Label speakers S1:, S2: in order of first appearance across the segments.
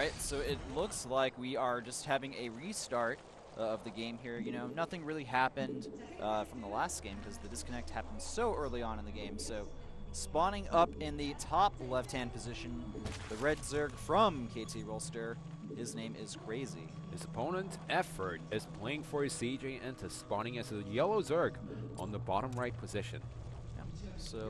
S1: Alright, so it looks like we are just having a restart of the game here. You know, nothing really happened from the last game because the disconnect happened so early on in the game. So spawning up in the top left-hand position, the red Zerg from KT Rolster. His name is Crazy.
S2: His opponent, effOrt, is playing for his CJ into spawning as a yellow Zerg on the bottom right position.
S1: Yeah. So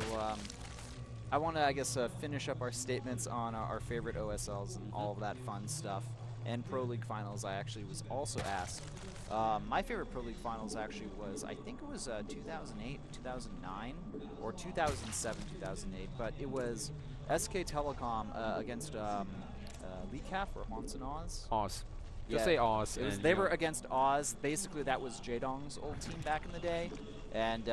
S1: I want to, I guess, finish up our statements on our favorite OSLs and all of that fun stuff. And Pro League Finals, I actually was also asked. My favorite Pro League Finals actually was, I think it was 2008, 2009, or 2007, 2008. But it was SK Telecom against Lecaf or Hansen Oz.
S2: Oz.
S1: Yeah,
S2: Just say Oz.
S1: It was, they were against Oz. Basically, that was Jaedong's old team back in the day. And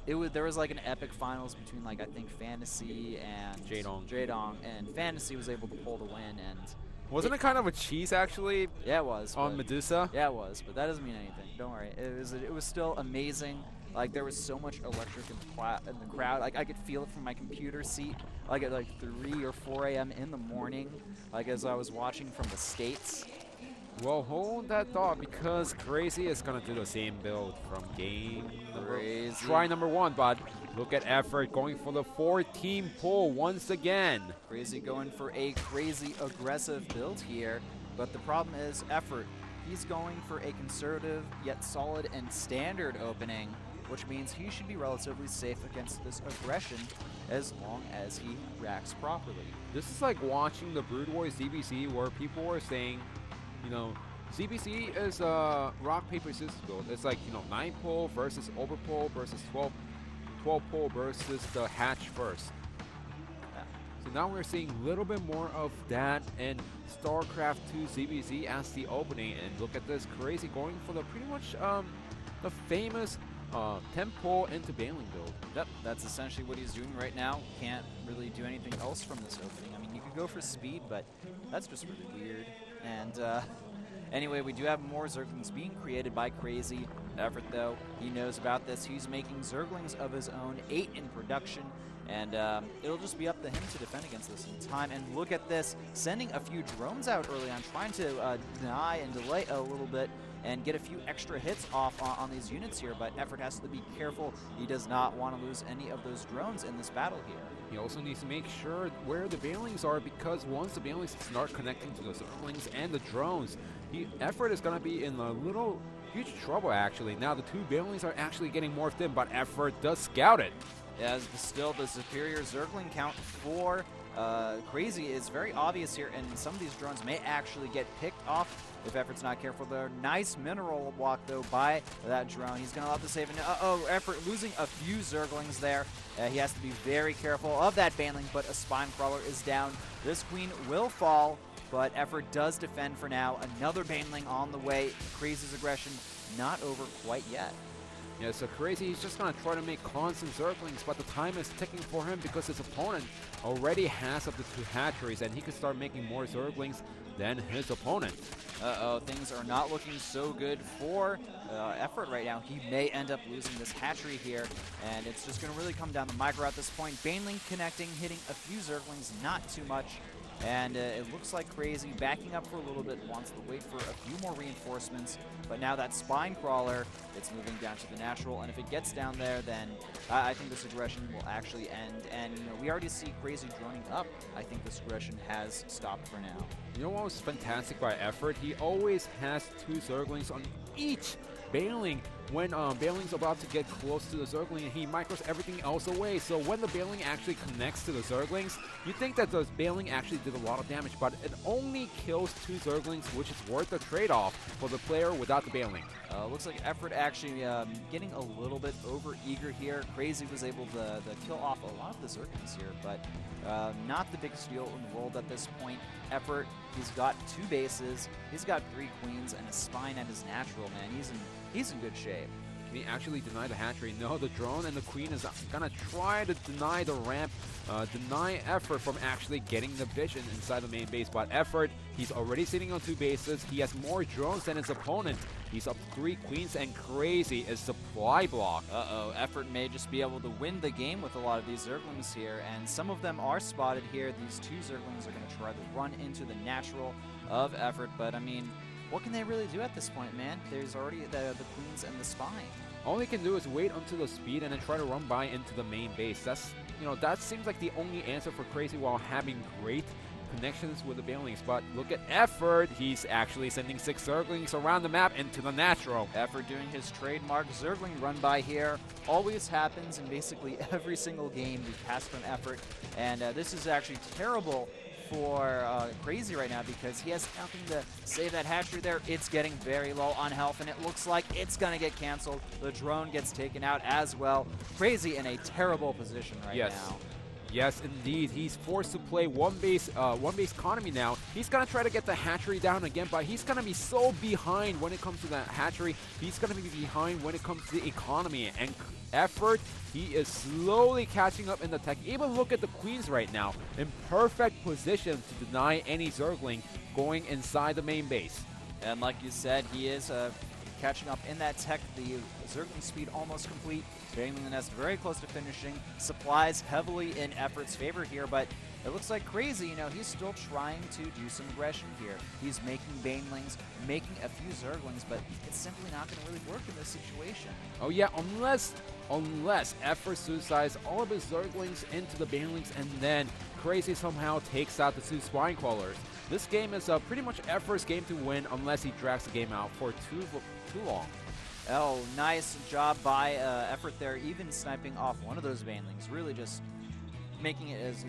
S1: there was like an epic finals between, like, I think Fantasy and Jaedong, and Fantasy was able to pull the win. And
S2: wasn't it kind of a cheese actually?
S1: Yeah, it was.
S2: On Medusa?
S1: Yeah, it was, but that doesn't mean anything. Don't worry. It was still amazing. Like, there was so much electric in the crowd. Like, I could feel it from my computer seat, like at like 3 or 4 a.m. in the morning, like as I was watching from the States.
S2: Well, hold that thought, because Crazy is going to do the same build from try number 1, but look at effOrt going for the 4-team pull once again.
S1: Crazy going for a crazy aggressive build here, but the problem is effOrt. He's going for a conservative yet solid and standard opening, which means he should be relatively safe against this aggression as long as he reacts properly.
S2: This is like watching the Brood Wars ZvZ, where people were saying, you know, ZvZ is a rock, paper, scissors build. It's like, you know, 9 pull versus over pull versus 12 pull versus the hatch first.
S1: Yeah.
S2: So now we're seeing a little bit more of that in StarCraft2 ZvZ as the opening. And look at this, Crazy going for the pretty much the famous 10 pull into Baneling build.
S1: Yep, that's essentially what he's doing right now. Can't really do anything else from this opening. I mean, you could go for speed, but that's just really weird. And anyway, we do have more Zerglings being created by Crazy. effOrt, though, he knows about this. He's making Zerglings of his own, 8 in production. And it'll just be up to him to defend against this in time. And look at this, sending a few drones out early on, trying to deny and delay a little bit and get a few extra hits off on these units here. But effOrt has to be careful. He does not want to lose any of those drones in this battle here.
S2: He also needs to make sure where the Banelings are, because once the Banelings start connecting to the Zerglings and the drones, effOrt is going to be in a little huge trouble, actually. Now the 2 Banelings are actually getting morphed in, but effOrt does scout it.
S1: Yeah, still the superior Zergling count for Crazy is very obvious here, and some of these drones may actually get picked off if effOrt's not careful there. Nice mineral walk, though, by that drone. He's going to allow the save. And effOrt losing a few Zerglings there. He has to be very careful of that Baneling, but a Spine Crawler is down. This Queen will fall, but effOrt does defend for now. Another Baneling on the way. Crazy's aggression not over quite yet.
S2: Yeah, so Crazy, he's just going to try to make constant Zerglings, but the time is ticking for him because his opponent already has up to 2 hatcheries, and he can start making more Zerglings than his opponent.
S1: Uh-oh, things are not looking so good for effOrt right now. He may end up losing this hatchery here, and it's just going to really come down to micro at this point. Baneling connecting, hitting a few Zerglings, not too much. And it looks like Crazy backing up for a little bit, wants to wait for a few more reinforcements. But now that Spine Crawler, it's moving down to the natural. And if it gets down there, then I think this aggression will actually end. And, you know, we already see Crazy droning up. I think this aggression has stopped for now.
S2: You know what was fantastic by effOrt? He always has 2 Zerglings on each Baneling. When Baneling's about to get close to the Zergling, he micros everything else away. So when the Baneling actually connects to the Zerglings, you think that the Baneling actually did a lot of damage, but it only kills 2 Zerglings, which is worth the trade-off for the player without the Baneling.
S1: Looks like effOrt actually getting a little bit over-eager here. Crazy was able to kill off a lot of the Zerglings here, but not the biggest deal in the world at this point. effOrt, he's got 2 bases, he's got 3 queens, and a spine at his natural, man. He's in good shape.
S2: He actually denied the hatchery. No, the drone and the queen is gonna try to deny the ramp, deny effOrt from actually getting the vision inside the main base. But effOrt, he's already sitting on 2 bases. He has more drones than his opponent. He's up 3 queens, and Crazy is supply block.
S1: Uh-oh, effOrt may just be able to win the game with a lot of these Zerglings here, and some of them are spotted here. These 2 Zerglings are going to try to run into the natural of effOrt, but I mean, what can they really do at this point, man? There's already the queens and the spine.
S2: All they can do is wait until the speed and then try to run by into the main base. That's, you know, that seems like the only answer for Crazy while having great connections with the Banelings. But look at effOrt. He's actually sending 6 Zerglings around the map into the natural.
S1: effOrt doing his trademark Zergling run by here. Always happens in basically every single game we cast from effOrt. And this is actually terrible for Crazy right now because he has nothing to save that hatchery there. It's getting very low on health, and it looks like it's going to get canceled. The drone gets taken out as well. Crazy in a terrible position right now.
S2: Yes, indeed. He's forced to play one base economy now. He's going to try to get the hatchery down again, but he's going to be so behind when it comes to that hatchery. He's going to be behind when it comes to the economy. And effOrt, he is slowly catching up in the tech. Even look at the queens right now. In perfect position to deny any Zergling going inside the main base.
S1: And like you said, he is catching up in that tech. The Zergling speed almost complete. Baneling the nest very close to finishing. Supplies heavily in effOrt's favor here, but it looks like Crazy, you know, he's still trying to do some aggression here. He's making Banelings, making a few Zerglings, but it's simply not going to really work in this situation.
S2: Oh yeah, unless effOrt suicides all of his Zerglings into the Banelings and then Crazy somehow takes out the 2 Spine Crawlers. This game is pretty much effOrt's game to win unless he drags the game out for too long.
S1: Oh, nice job by effOrt there, even sniping off one of those Banelings, really just making it as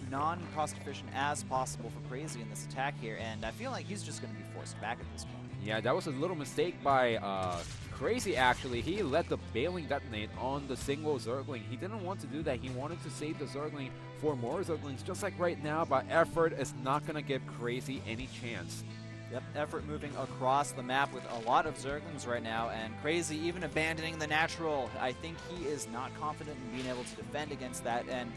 S1: non-cost efficient as possible for Crazy in this attack here, and I feel like he's just going to be forced back at this point.
S2: Yeah, that was a little mistake by Crazy actually. He let the Baneling detonate on the single Zergling. He didn't want to do that. He wanted to save the Zergling for more Zerglings, just like right now, but effOrt is not going to give Crazy any chance.
S1: Yep, effOrt moving across the map with a lot of Zerglings right now, and Crazy even abandoning the natural. I think he is not confident in being able to defend against that, and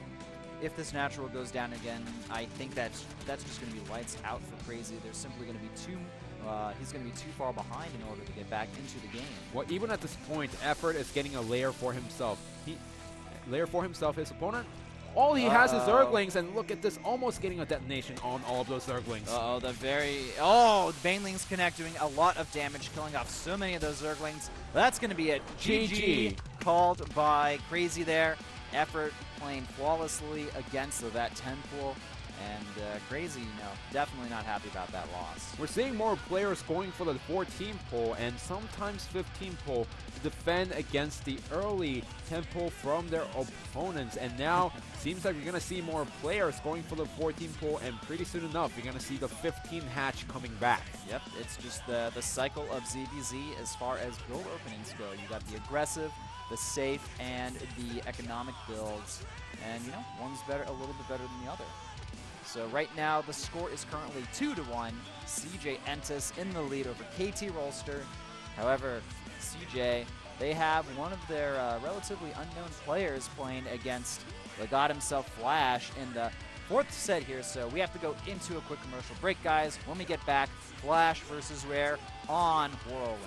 S1: if this natural goes down again, I think that's just going to be lights out for Crazy. There's simply going to be he's going to be too far behind in order to get back into the game.
S2: Well, even at this point, effOrt is getting a layer for himself. His opponent. All he has is Zerglings, and look at this, almost getting a detonation on all of those Zerglings.
S1: The Banelings Connect doing a lot of damage, killing off so many of those Zerglings. That's going to be a GG called by Crazy there. effOrt playing flawlessly against that 10 pool. And Crazy, you know, definitely not happy about that loss.
S2: We're seeing more players going for the 14 pull and sometimes 15 pull to defend against the early 10 pull from their opponents. And now seems like we're going to see more players going for the 14 pull, and pretty soon enough, you're going to see the 15 hatch coming back.
S1: Yep, it's just the cycle of ZvZ as far as build openings go. You got the aggressive, the safe, and the economic builds. And, you know, one's better, a little bit better than the other. So right now, the score is currently 2-1. CJ Entis in the lead over KT Rolster. However, CJ, they have one of their relatively unknown players playing against the god himself, Flash, in the 4th set here. So we have to go into a quick commercial break, guys. When we get back, Flash versus Rare on Whirlwind.